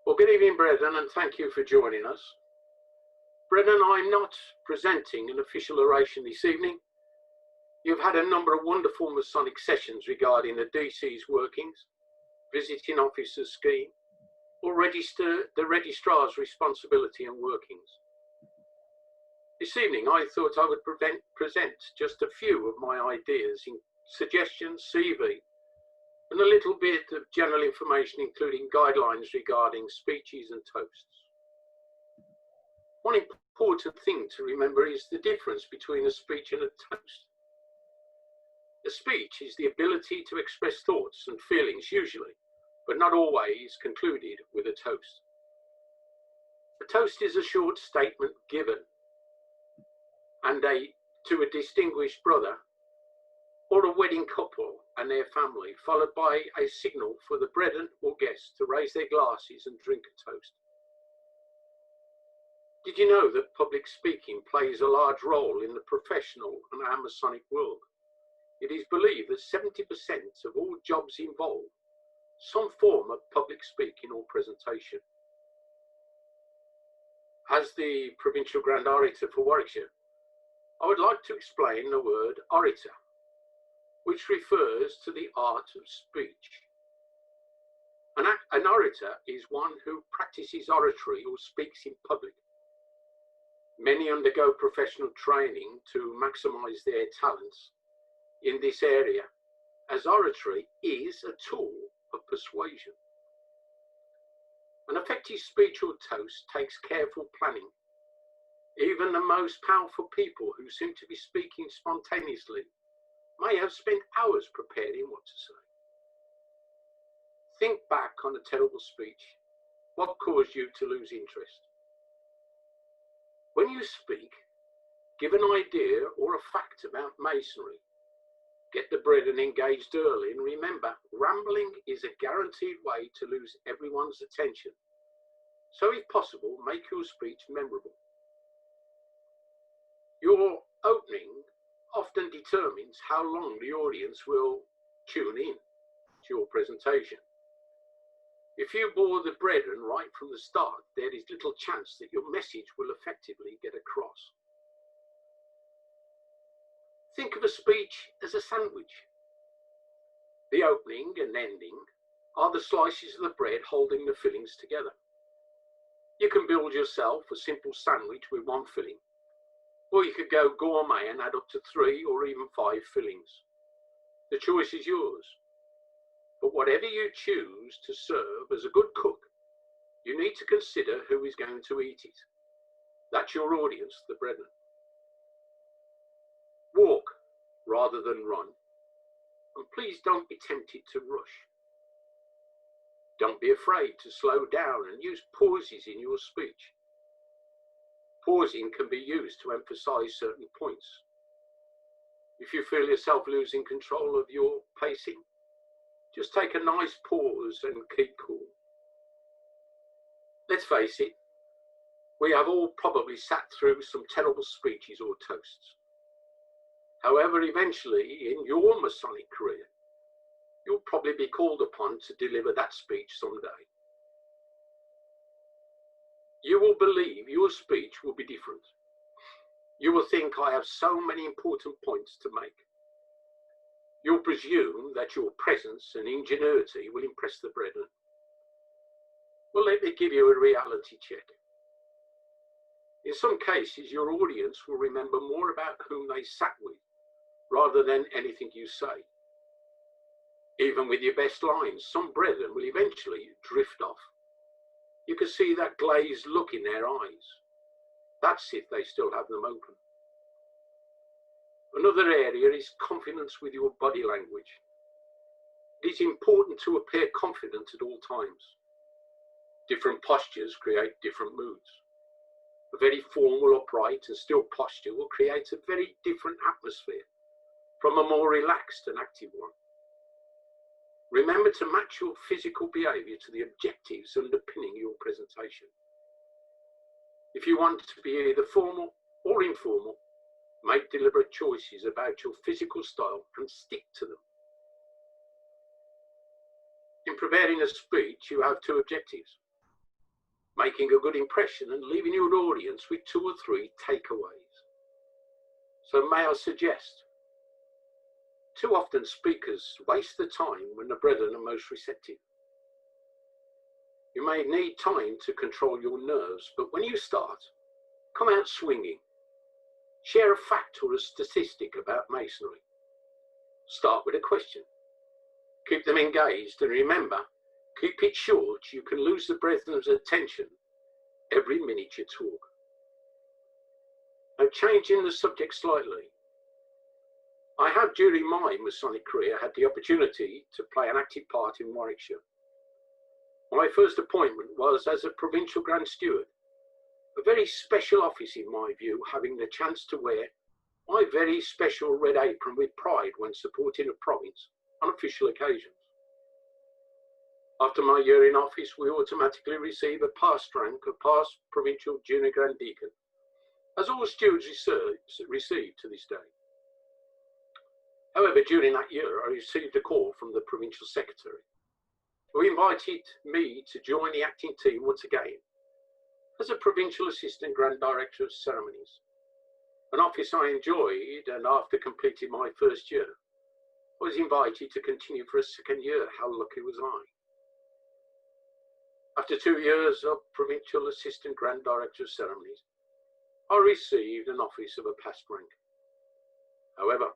Well, good evening, brethren, and thank you for joining us. Brethren, I'm not presenting an official oration this evening. You've had a number of wonderful Masonic sessions regarding the DC's workings, visiting officers scheme, or the registrar's responsibility and workings. This evening, I thought I would present just a few of my ideas, in suggestions, CV, and a little bit of general information, including guidelines regarding speeches and toasts. One important thing to remember is the difference between a speech and a toast. A speech is the ability to express thoughts and feelings usually, but not always, concluded with a toast. A toast is a short statement given to a distinguished brother or a wedding couple and their family, followed by a signal for the brethren or guests to raise their glasses and drink a toast. Did you know that public speaking plays a large role in the professional and our Masonic world? It is believed that 70% of all jobs involve some form of public speaking or presentation. As the Provincial Grand Orator for Warwickshire, I would like to explain the word orator, which refers to the art of speech. An orator is one who practices oratory or speaks in public. Many undergo professional training to maximize their talents in this area, as oratory is a tool of persuasion. An effective speech or toast takes careful planning. Even the most powerful people who seem to be speaking spontaneously may have spent hours preparing what to say. Think back on a terrible speech. What caused you to lose interest? When you speak, give an idea or a fact about masonry. Get the brethren engaged early, and remember, rambling is a guaranteed way to lose everyone's attention. So if possible, make your speech memorable. Your opening often determines how long the audience will tune in to your presentation. If you bore the brethren right from the start, there is little chance that your message will effectively get across. Think of a speech as a sandwich. The opening and ending are the slices of the bread holding the fillings together. You can build yourself a simple sandwich with one filling, or you could go gourmet and add up to 3 or even 5 fillings. The choice is yours. But whatever you choose to serve as a good cook, you need to consider who is going to eat it. That's your audience, the brethren. Walk rather than run. And please don't be tempted to rush. Don't be afraid to slow down and use pauses in your speech. Pausing can be used to emphasize certain points. If you feel yourself losing control of your pacing, just take a nice pause and keep cool. Let's face it, we have all probably sat through some terrible speeches or toasts. However, eventually in your Masonic career, you'll probably be called upon to deliver that speech someday. You will believe your speech will be different. You will think, I have so many important points to make. You'll presume that your presence and ingenuity will impress the brethren. Well, let me give you a reality check. In some cases, your audience will remember more about whom they sat with rather than anything you say. Even with your best lines, some brethren will eventually drift off. You can see that glazed look in their eyes. That's if they still have them open. Another area is confidence with your body language. It is important to appear confident at all times. Different postures create different moods. A very formal, upright and still posture will create a very different atmosphere from a more relaxed and active one. Remember to match your physical behaviour to the objectives underpinning your presentation. If you want to be either formal or informal, make deliberate choices about your physical style and stick to them. In preparing a speech, you have 2 objectives. making a good impression and leaving your audience with 2 or 3 takeaways. So may I suggest, too often speakers waste the time when the brethren are most receptive. You may need time to control your nerves, but when you start, come out swinging. Share a fact or a statistic about masonry. Start with a question. Keep them engaged, and remember, keep it short. You can lose the brethren's attention every minute you talk. Now, changing the subject slightly, I have during my Masonic career had the opportunity to play an active part in Warwickshire. My first appointment was as a provincial Grand Steward, a very special office in my view, having the chance to wear my very special red apron with pride when supporting a province on official occasions. After my year in office, we automatically receive a past rank of past provincial junior Grand Deacon, as all stewards receive to this day. However, during that year, I received a call from the provincial secretary, who invited me to join the acting team once again as a provincial assistant Grand Director of Ceremonies, an office I enjoyed, and after completing my first year, I was invited to continue for a second year. How lucky was I? After 2 years of provincial assistant Grand Director of Ceremonies, I received an office of a past rank. However,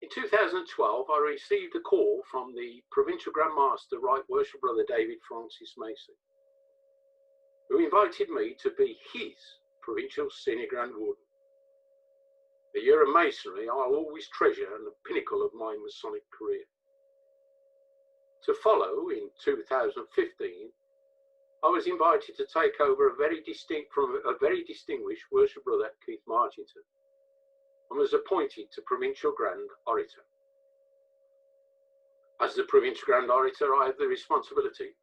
in 2012, I received a call from the Provincial Grand Master, Right Worship Brother David Francis Mason, who invited me to be his Provincial Senior Grand Warden. A year of Masonry I'll always treasure and the pinnacle of my Masonic career. To follow, in 2015, I was invited to take over a very distinguished Worship Brother Keith Martington, and was appointed to Provincial Grand Orator. As the Provincial Grand Orator, I have the responsibility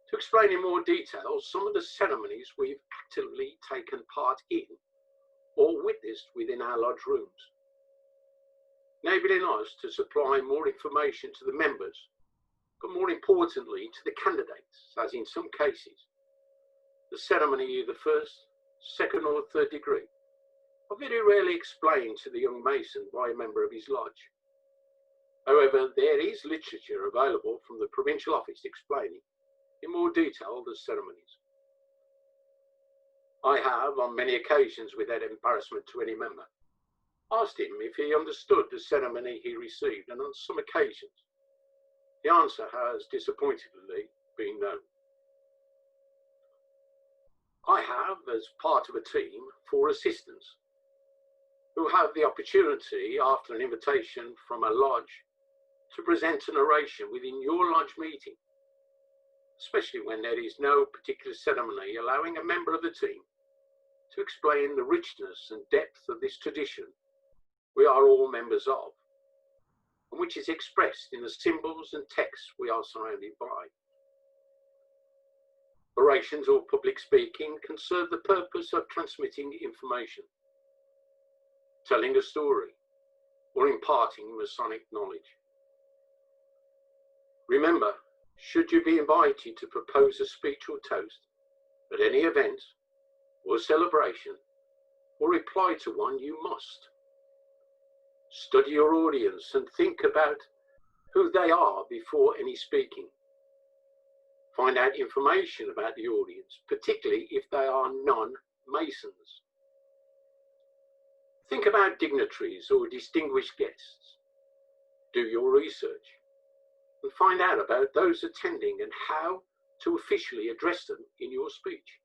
to explain in more detail some of the ceremonies we've actively taken part in or witnessed within our lodge rooms, enabling us to supply more information to the members, but more importantly to the candidates, as in some cases, the ceremony of the first, second or third degree are very rarely explained to the young Mason by a member of his lodge. However, there is literature available from the Provincial Office explaining in more detail the ceremonies. I have, on many occasions without embarrassment to any member, asked him if he understood the ceremony he received, and on some occasions, the answer has disappointingly been no. I have, as part of a team, 4 assistants who have the opportunity, after an invitation from a lodge, to present an oration within your lodge meeting, especially when there is no particular ceremony, allowing a member of the team to explain the richness and depth of this tradition we are all members of, and which is expressed in the symbols and texts we are surrounded by. Orations or public speaking can serve the purpose of transmitting information, telling a story, or imparting Masonic knowledge. Remember, should you be invited to propose a speech or toast at any event or celebration, or reply to one, you must study your audience and think about who they are before any speaking. Find out information about the audience, particularly if they are non-Masons. Think about dignitaries or distinguished guests. Do your research and find out about those attending and how to officially address them in your speech.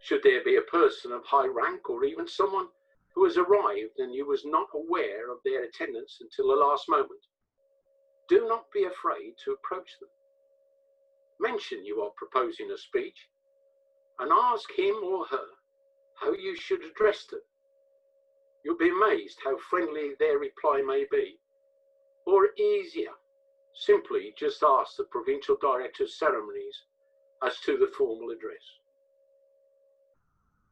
Should there be a person of high rank or even someone who has arrived and you was not aware of their attendance until the last moment, do not be afraid to approach them. Mention you are proposing a speech and ask him or her how you should address them. You'll be amazed how friendly their reply may be. Or easier, simply just ask the Provincial Director of Ceremonies as to the formal address.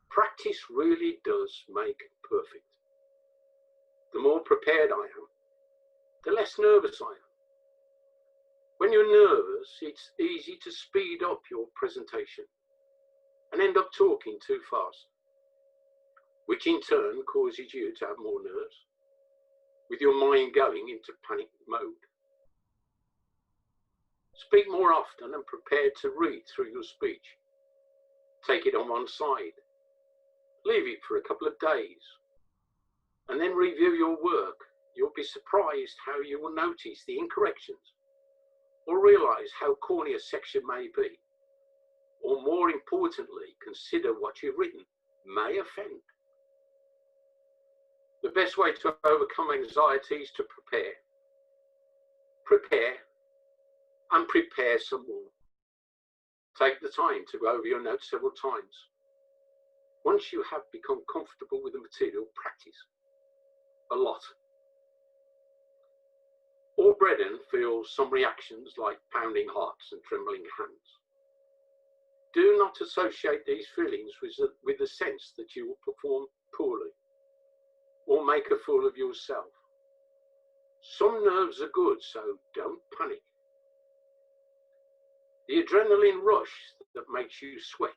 Practice really does make perfect. The more prepared I am, the less nervous I am. When you're nervous, it's easy to speed up your presentation and end up talking too fast, which in turn causes you to have more nerves, with your mind going into panic mode. Speak more often and prepare to read through your speech. Take it on one side, leave it for a couple of days, and then review your work. You'll be surprised how you will notice the incorrections or realize how corny a section may be, or more importantly, consider what you've written may offend. The best way to overcome anxiety is to prepare. Prepare and prepare some more. Take the time to go over your notes several times. Once you have become comfortable with the material, practice a lot. All brethren feel some reactions like pounding hearts and trembling hands. Do not associate these feelings with the sense that you will perform poorly or make a fool of yourself. Some nerves are good, so don't panic. The adrenaline rush that makes you sweat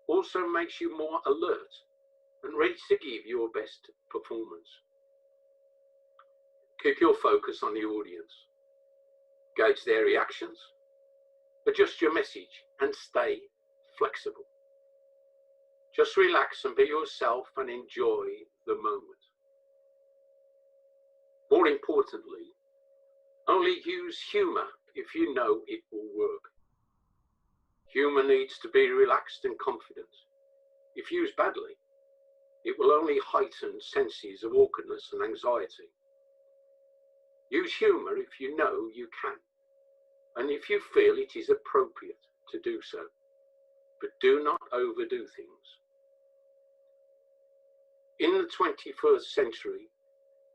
also makes you more alert and ready to give your best performance. Keep your focus on the audience. Gauge their reactions, adjust your message, and stay flexible. Just relax and be yourself and enjoy the moment. More importantly, only use humor if you know it will work. Humor needs to be relaxed and confident. If used badly, it will only heighten senses of awkwardness and anxiety. Use humor if you know you can, and if you feel it is appropriate to do so, but do not overdo things. In the 21st century,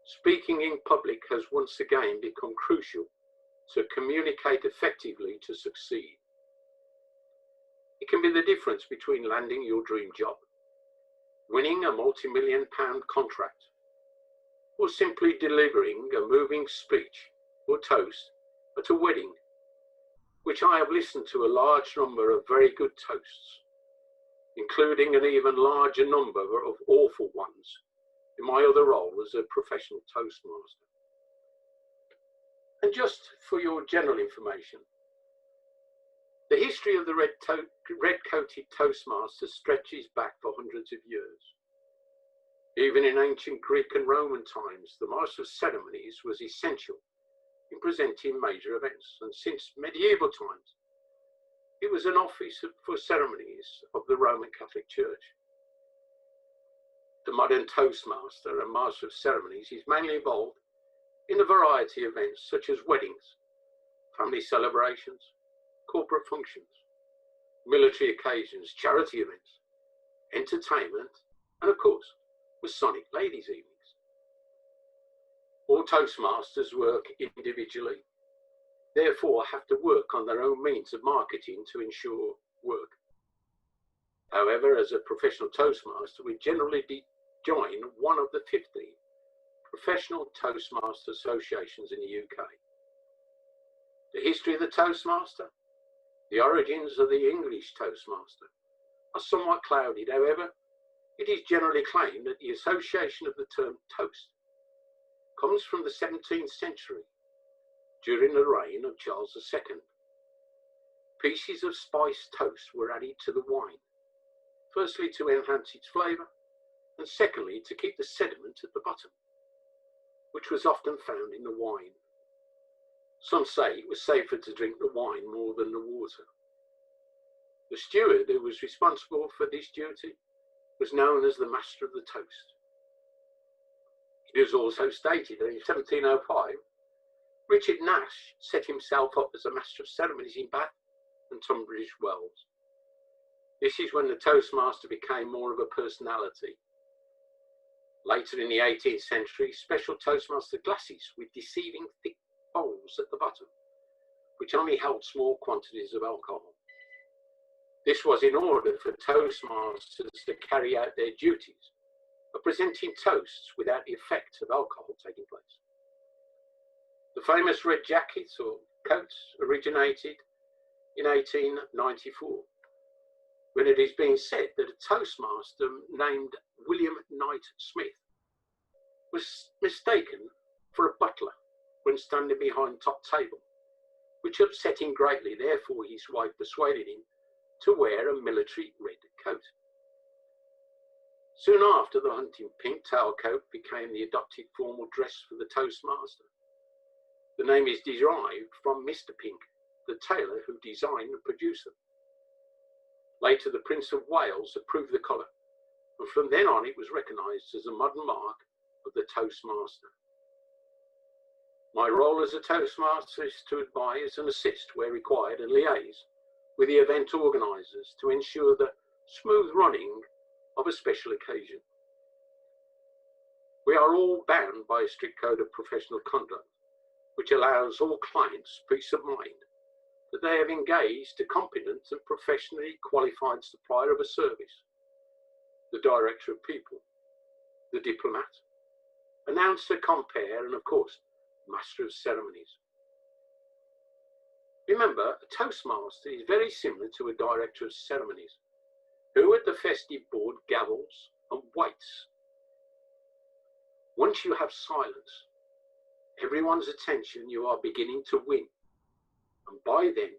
speaking in public has once again become crucial to communicate effectively to succeed. It can be the difference between landing your dream job, winning a multi-million-pound contract, or simply delivering a moving speech or toast at a wedding, which I have listened to a large number of very good toasts, including an even larger number of awful ones in my other role as a professional Toastmaster. And just for your general information, the history of the red-coated Toastmaster stretches back for hundreds of years. Even in ancient Greek and Roman times, the master of ceremonies was essential in presenting major events, and since medieval times, it was an office for ceremonies of the Roman Catholic Church. The modern Toastmaster and Master of Ceremonies is mainly involved in a variety of events such as weddings, family celebrations, corporate functions, military occasions, charity events, entertainment, and of course, Masonic ladies' evenings. All Toastmasters work individually, therefore have to work on their own means of marketing to ensure work. However, as a professional Toastmaster, we generally join one of the 50 professional Toastmaster associations in the UK. The history of the Toastmaster, the origins of the English Toastmaster are somewhat clouded. However, it is generally claimed that the association of the term toast comes from the 17th century, during the reign of Charles II. Pieces of spiced toast were added to the wine, firstly to enhance its flavour, and secondly to keep the sediment at the bottom, which was often found in the wine. Some say it was safer to drink the wine more than the water. The steward who was responsible for this duty was known as the Master of the Toast. It is also stated that in 1705, Richard Nash set himself up as a Master of Ceremonies in Bath and Tunbridge Wells. This is when the Toastmaster became more of a personality. Later in the 18th century, special Toastmaster glasses with deceiving thick bowls at the bottom, which only held small quantities of alcohol. This was in order for Toastmasters to carry out their duties of presenting toasts without the effect of alcohol taking place. The famous red jacket or coats originated in 1894, when it is being said that a toastmaster named William Knight Smith was mistaken for a butler when standing behind top table, which upset him greatly. Therefore, his wife persuaded him to wear a military red coat. Soon after, the hunting pink tailcoat became the adopted formal dress for the toastmaster. The name is derived from Mr. Pink, the tailor who designed and produced them. Later, the Prince of Wales approved the colour, and from then on it was recognised as a modern mark of the Toastmaster. My role as a Toastmaster is to advise and assist where required and liaise with the event organisers to ensure the smooth running of a special occasion. We are all bound by a strict code of professional conduct, which allows all clients peace of mind that they have engaged a competent and professionally qualified supplier of a service, the director of people, the diplomat, announcer, compere, and of course, master of ceremonies. Remember, a Toastmaster is very similar to a director of ceremonies, who at the festive board gavels and waits. Once you have silence, everyone's attention you are beginning to win, and by then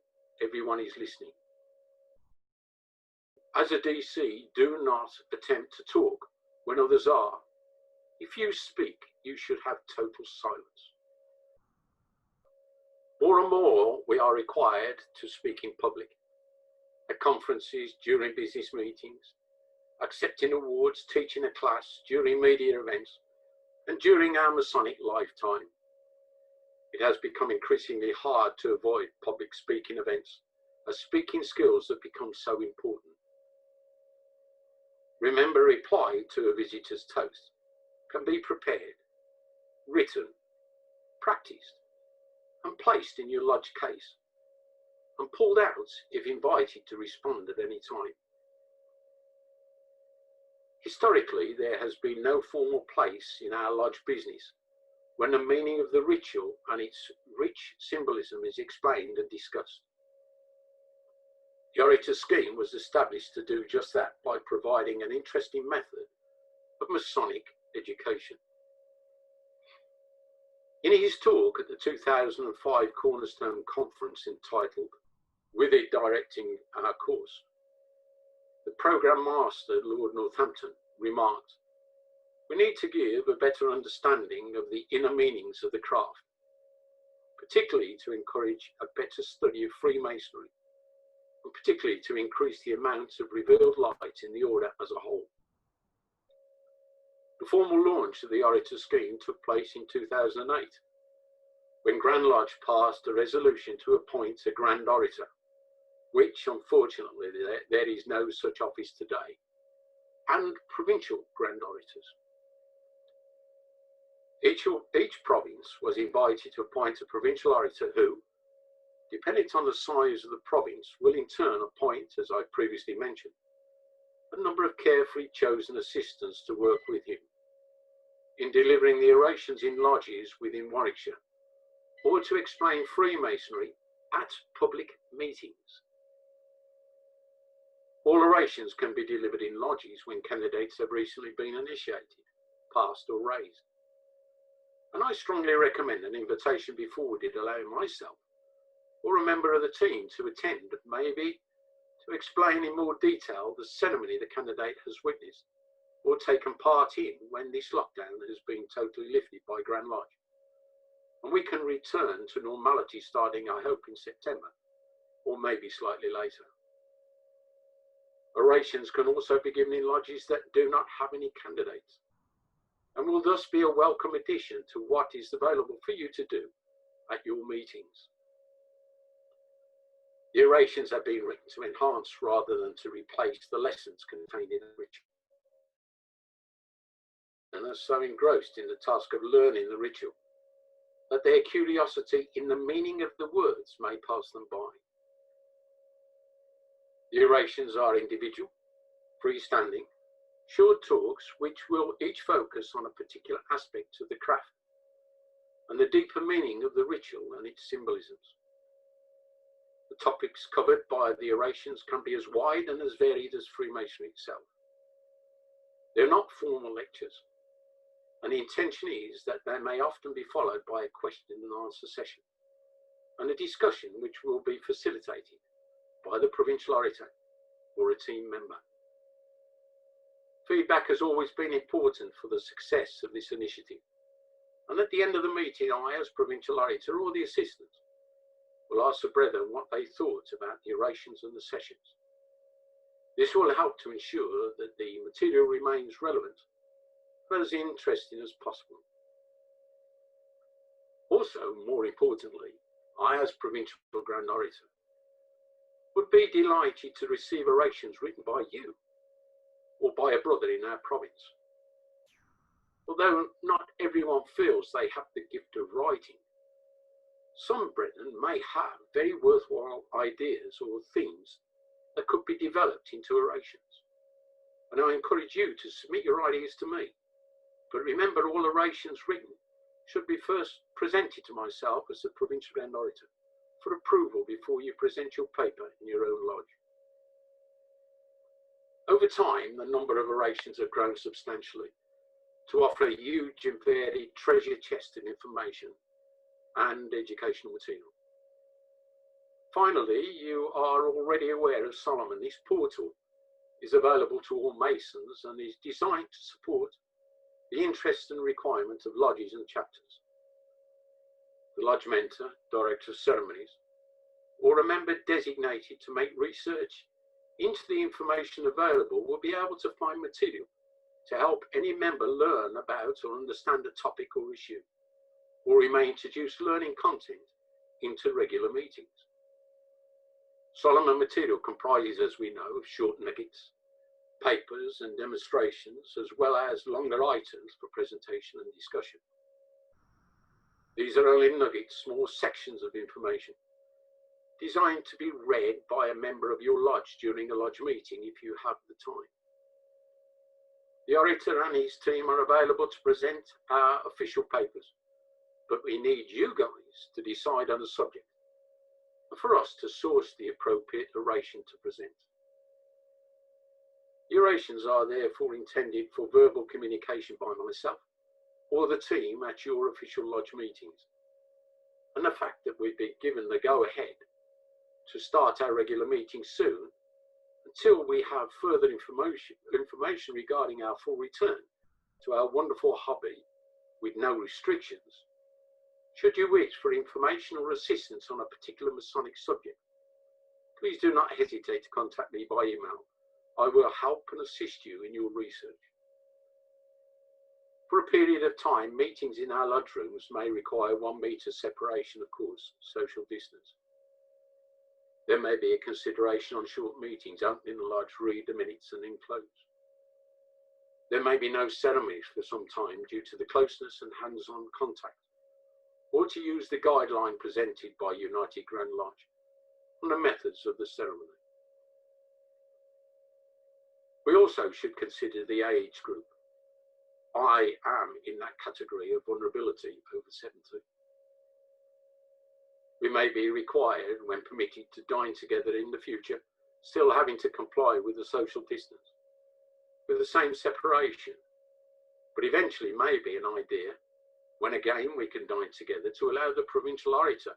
everyone is listening. As a DC, do not attempt to talk when others are. If you speak, you should have total silence. More and more we are required to speak in public, at conferences, during business meetings, accepting awards, teaching a class, during media events, and during our Masonic lifetime. It has become increasingly hard to avoid public speaking events, as speaking skills have become so important. Remember, reply to a visitor's toast can be prepared, written, practiced, and placed in your lodge case, and pulled out if invited to respond at any time. Historically, there has been no formal place in our lodge business when the meaning of the ritual and its rich symbolism is explained and discussed. The Orator Scheme was established to do just that by providing an interesting method of Masonic education. In his talk at the 2005 Cornerstone Conference entitled "With It Directing Our Course," the Programme Master, Lord Northampton, remarked, "We need to give a better understanding of the inner meanings of the craft, particularly to encourage a better study of Freemasonry, and particularly to increase the amount of revealed light in the order as a whole." The formal launch of the Orator Scheme took place in 2008, when Grand Lodge passed a resolution to appoint a Grand Orator, which unfortunately there is no such office today, and provincial Grand Orators. Each province was invited to appoint a provincial orator who, depending on the size of the province, will in turn appoint, as I previously mentioned, a number of carefully chosen assistants to work with him in delivering the orations in lodges within Warwickshire, or to explain Freemasonry at public meetings. All orations can be delivered in lodges when candidates have recently been initiated, passed or raised. And I strongly recommend an invitation be forwarded allowing myself or a member of the team to attend, maybe to explain in more detail the ceremony the candidate has witnessed or taken part in when this lockdown has been totally lifted by Grand Lodge. And we can return to normality starting, I hope, in September, or maybe slightly later. Orations can also be given in lodges that do not have any candidates, and will thus be a welcome addition to what is available for you to do at your meetings. The orations have been written to enhance rather than to replace the lessons contained in the ritual, and are so engrossed in the task of learning the ritual that their curiosity in the meaning of the words may pass them by. The orations are individual, freestanding, short talks which will each focus on a particular aspect of the craft and the deeper meaning of the ritual and its symbolisms. The topics covered by the orations can be as wide and as varied as Freemasonry itself. They're not formal lectures, and the intention is that they may often be followed by a question and answer session and a discussion which will be facilitated by the provincial orator or a team member. Feedback has always been important for the success of this initiative, and at the end of the meeting, I, as provincial orator or the assistant, will ask the brethren what they thought about the orations and the sessions. This will help to ensure that the material remains relevant and as interesting as possible. Also, more importantly, I, as provincial grand orator, would be delighted to receive orations written by you or by a brother in our province. Although not everyone feels they have the gift of writing, some brethren may have very worthwhile ideas or themes that could be developed into orations. And I encourage you to submit your ideas to me. But remember, all orations written should be first presented to myself as the provincial grand orator for approval before you present your paper in your own lodge. Over time, the number of orations have grown substantially to offer a huge and varied treasure chest of information and educational material. Finally, you are already aware of Solomon. This portal is available to all Masons and is designed to support the interests and requirements of lodges and chapters. The lodge mentor, director of ceremonies, or a member designated to make research into the information available will be able to find material to help any member learn about or understand a topic or issue, or we may introduce learning content into regular meetings. Solomon material comprises, as we know, of short nuggets, papers and demonstrations, as well as longer items for presentation and discussion. These are only nuggets, small sections of information, designed to be read by a member of your lodge during a lodge meeting if you have the time. The orator and his team are available to present our official papers, but we need you guys to decide on the subject and for us to source the appropriate oration to present. The orations are therefore intended for verbal communication by myself or the team at your official lodge meetings, and the fact that we've been given the go-ahead to start our regular meeting soon, until we have further information regarding our full return to our wonderful hobby with no restrictions. Should you wish for information or assistance on a particular Masonic subject, please do not hesitate to contact me by email. I will help and assist you in your research. For a period of time, meetings in our lodge rooms may require 1 meter separation, of course, social distance. There may be a consideration on short meetings, opening the lodge, read the minutes and then close. There may be no ceremonies for some time due to the closeness and hands-on contact, or to use the guideline presented by United Grand Lodge on the methods of the ceremony. We also should consider the age group. I am in that category of vulnerability over 70. We may be required, when permitted, to dine together in the future, still having to comply with the social distance, with the same separation, but eventually may be an idea when again we can dine together to allow the provincial orator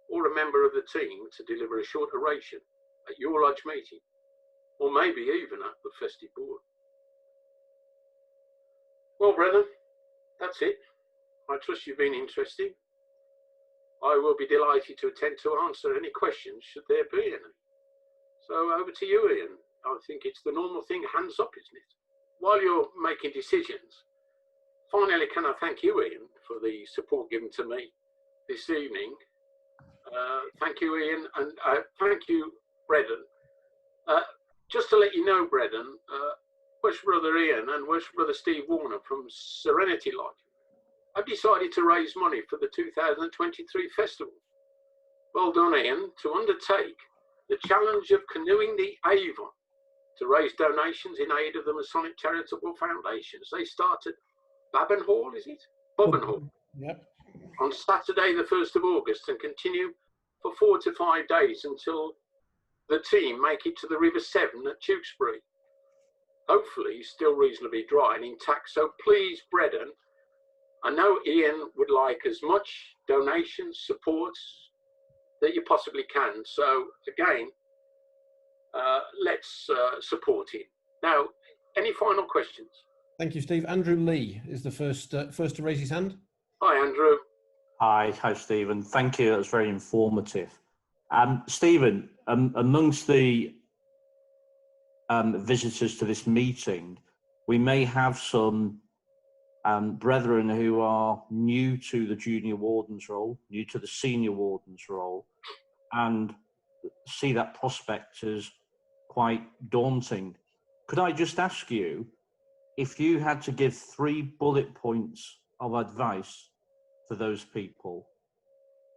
or a member of the team to deliver a short oration at your lodge meeting, or maybe even at the festive board. Well, brethren, that's it. I trust you've been interested. I will be delighted to attempt to answer any questions, should there be any. So over to you, Ian. I think it's the normal thing, hands up, isn't it? While you're making decisions, finally, can I thank you, Ian, for the support given to me this evening. Thank you, Ian, and thank you, brethren. Just to let you know, brethren, Worship Brother Ian and Worship Brother Steve Warner from Serenity Lodge have decided to raise money for the 2023 festival. Well done, Ian, to undertake the challenge of canoeing the Avon to raise donations in aid of the Masonic Charitable Foundations. They started Babin Hall, is it? Bobbin Hall. Yep. On Saturday, the 1st of August, and continue for 4 to 5 days until the team make it to the River Severn at Tewkesbury. Hopefully still reasonably dry and intact. So please, Bredon, I know Ian would like as much donations, supports that you possibly can. So again, let's support him. Now, any final questions? Thank you, Steve. Andrew Lee is the first to raise his hand. Hi, Andrew. Hi, Stephen. Thank you. That was very informative. Stephen, amongst the visitors to this meeting, we may have some brethren who are new to the junior warden's role, new to the senior warden's role, and see that prospect as quite daunting. Could I just ask you, if you had to give 3 bullet points of advice for those people,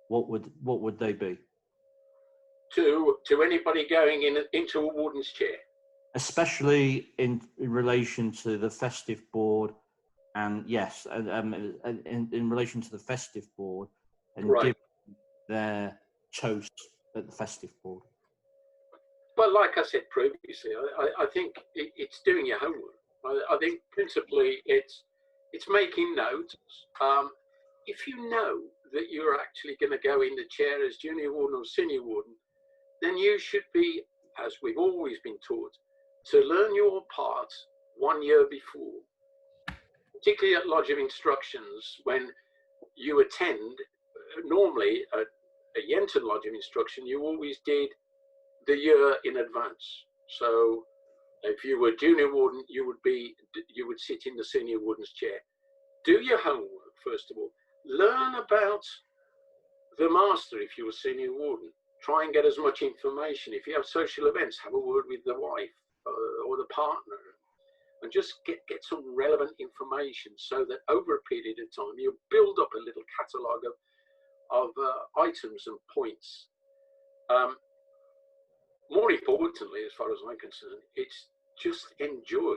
what would they be? To anybody going into a warden's chair? Especially in relation to the festive board, and yes, in relation to the festive board, and right. give their toast at the festive board. Well, like I said previously, I think it's doing your homework. I think principally it's making notes. If you know that you're actually going to go in the chair as junior warden or senior warden, then you should be, as we've always been taught, to learn your parts 1 year before. Particularly at Lodge of Instructions, when you attend, normally at a Yenton Lodge of Instruction, you always did the year in advance. So if you were junior warden, you would sit in the senior warden's chair. Do your homework, first of all. Learn about the master if you were senior warden. Try and get as much information. If you have social events, have a word with the wife or the partner, and just get some relevant information so that over a period of time you build up a little catalogue of items and points. More importantly, as far as I'm concerned, it's just enjoy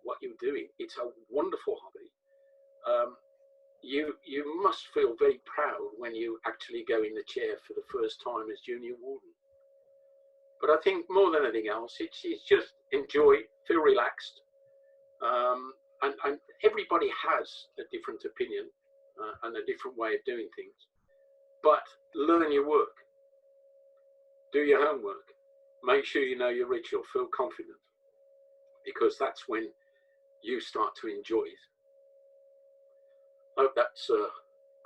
what you're doing. It's a wonderful hobby. You must feel very proud when you actually go in the chair for the first time as junior warden. But I think more than anything else, it's just enjoy, feel relaxed. And everybody has a different opinion and a different way of doing things. But learn your work. Do your homework. Make sure you know your ritual. Feel confident. Because that's when you start to enjoy it. I hope that's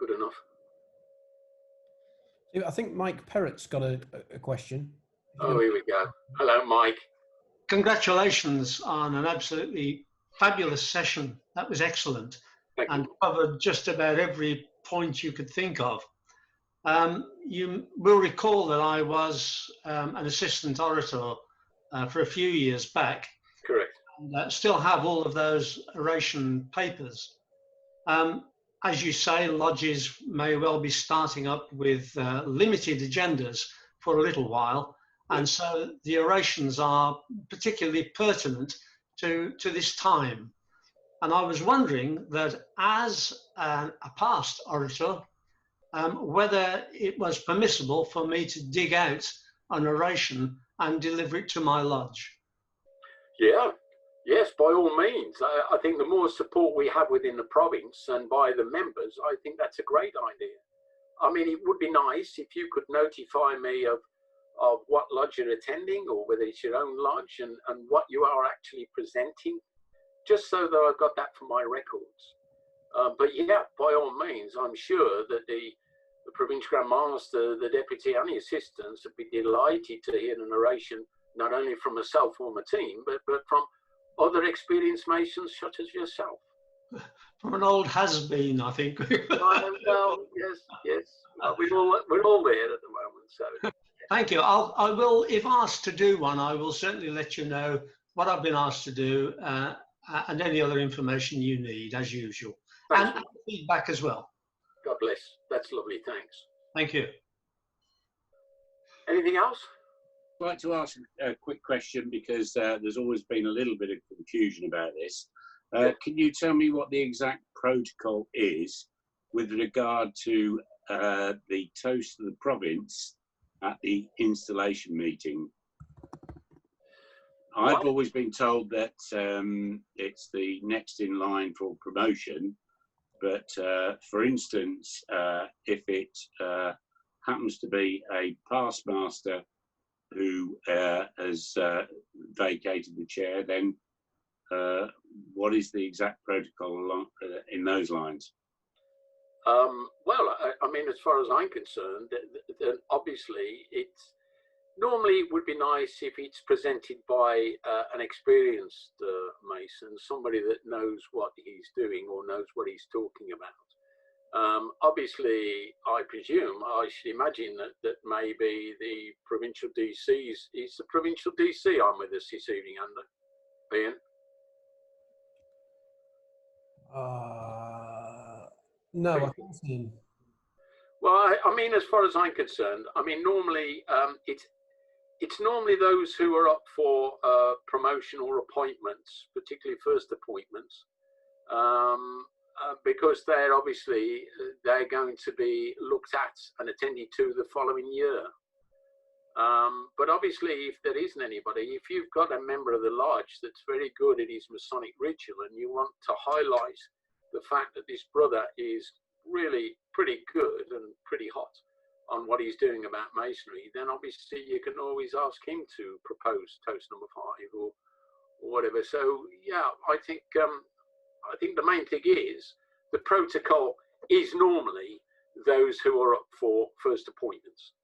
good enough. I think Mike Perrett's got a question. Oh, here we go. Hello, Mike. Congratulations on an absolutely fabulous session. That was excellent. Thank and you. Covered just about every point you could think of. You will recall that I was an assistant orator for a few years back. Correct. And still have all of those oration papers. As you say, lodges may well be starting up with limited agendas for a little while. And so the orations are particularly pertinent to this time. And I was wondering that as a past orator, whether it was permissible for me to dig out an oration and deliver it to my lodge. Yeah, yes, by all means. I think the more support we have within the province and by the members, I think that's a great idea. I mean, it would be nice if you could notify me of what lodge you're attending, or whether it's your own lodge, and what you are actually presenting, just so that I've got that for my records. But yeah, by all means, I'm sure that the Provincial Grand Master, the Deputy and the assistants would be delighted to hear an oration, not only from myself or my team, but from other experienced Masons such as yourself. From an old has-been, I think. Well, yes. We're all there at the moment, so. Thank you. I will, if asked to do one, I will certainly let you know what I've been asked to do and any other information you need, as usual. Thanks. And feedback as well. God bless. That's lovely. Thanks. Thank you. Anything else? I'd like to ask a quick question, because there's always been a little bit of confusion about this. Can you tell me what the exact protocol is with regard to the toast of the province at the installation meeting? I've always been told that it's the next in line for promotion, but for instance, if it happens to be a past master who has vacated the chair, then what is the exact protocol along, in those lines? Well, I mean, as far as I'm concerned, then obviously it's normally it would be nice if it's presented by an experienced mason, somebody that knows what he's doing or knows what he's talking about. Obviously, I presume, I should imagine that maybe the provincial DCs, is the provincial DC on with us this evening, Ian? No, I can't see him. Well, I mean, as far as I'm concerned, I mean, normally it's normally those who are up for promotion or appointments, particularly first appointments, because they're obviously they're going to be looked at and attended to the following year. But obviously, if there isn't anybody, if you've got a member of the lodge that's very good at his Masonic ritual and you want to highlight the fact that this brother is really pretty good and pretty hot on what he's doing about masonry, then obviously you can always ask him to propose toast number 5 or whatever. So yeah, I think the main thing is the protocol is normally those who are up for first appointments.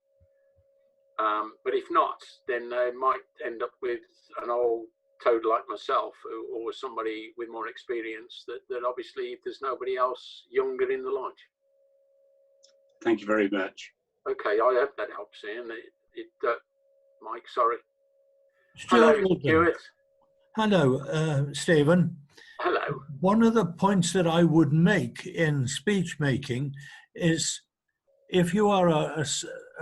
But if not, then they might end up with an old toad like myself or somebody with more experience that obviously if there's nobody else younger in the lodge. Thank you very much. Okay, I hope that helps, Ian. Mike, sorry. Stuart Hello, Wilton. Stuart. Hello, Stephen. Hello. One of the points that I would make in speech making is if you are a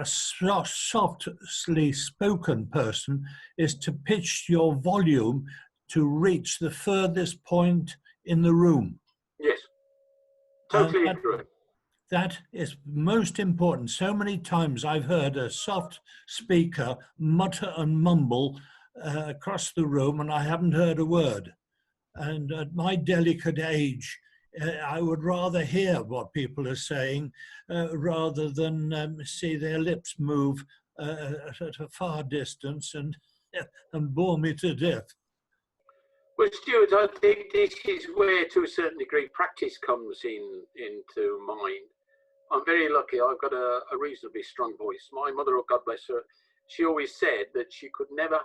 softly spoken person, is to pitch your volume to reach the furthest point in the room. Yes, totally agree. That is most important. So many times I've heard a soft speaker mutter and mumble across the room and I haven't heard a word. And at my delicate age, I would rather hear what people are saying rather than see their lips move at a far distance and bore me to death. Well, Stuart, I think this is where, to a certain degree, practice comes into mind. I'm very lucky. I've got a reasonably strong voice. My mother, God bless her, she always said that she could never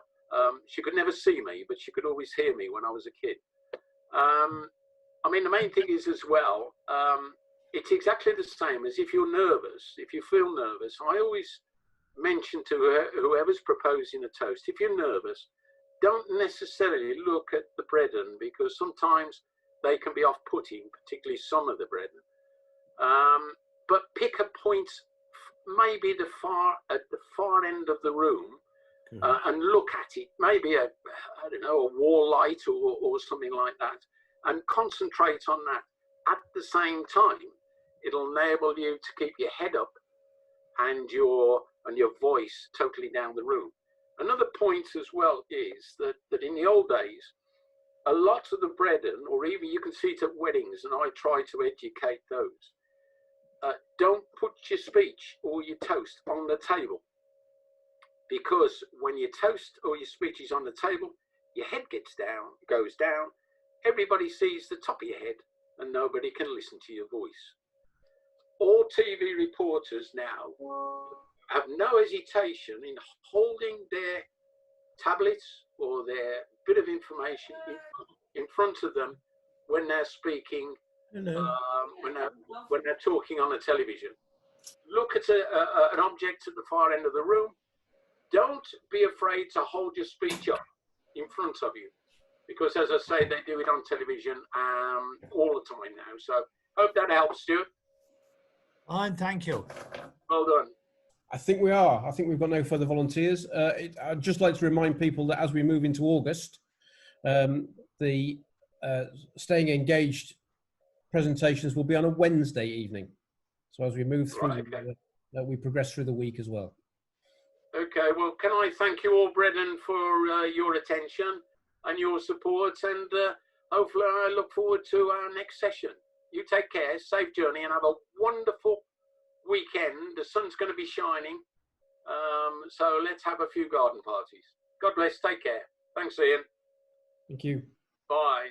see me, but she could always hear me when I was a kid. I mean, the main thing is as well, it's exactly the same as if you're nervous, if you feel nervous. I always mention to whoever's proposing a toast, if you're nervous, don't necessarily look at the brethren because sometimes they can be off-putting, particularly some of the brethren. But pick a point, maybe at the far end of the room, and look at it. Maybe I don't know, a wall light or something like that, and concentrate on that. At the same time, it'll enable you to keep your head up and your voice totally down the room. Another point as well is that in the old days, a lot of the brethren, or even you can see it at weddings, and I try to educate those, don't put your speech or your toast on the table. Because when your toast or your speech is on the table, your head goes down, everybody sees the top of your head, and nobody can listen to your voice. All TV reporters now have no hesitation in holding their tablets or their bit of information in front of them when they're speaking, when they're talking on the television. Look at an object at the far end of the room. Don't be afraid to hold your speech up in front of you, because as I say, they do it on television all the time now. So hope that helps, Stuart. Fine, thank you. Well done. I think we are. I think we've got no further volunteers. I'd just like to remind people that as we move into August, the Staying Engaged presentations will be on a Wednesday evening. So as we move through, we progress through the week as well. Okay, well, can I thank you all, Brendan, for your attention and your support, and hopefully I look forward to our next session. You take care, safe journey, and have a wonderful weekend. The sun's going to be shining, so let's have a few garden parties. God bless, take care. Thanks, Ian. Thank you. Bye.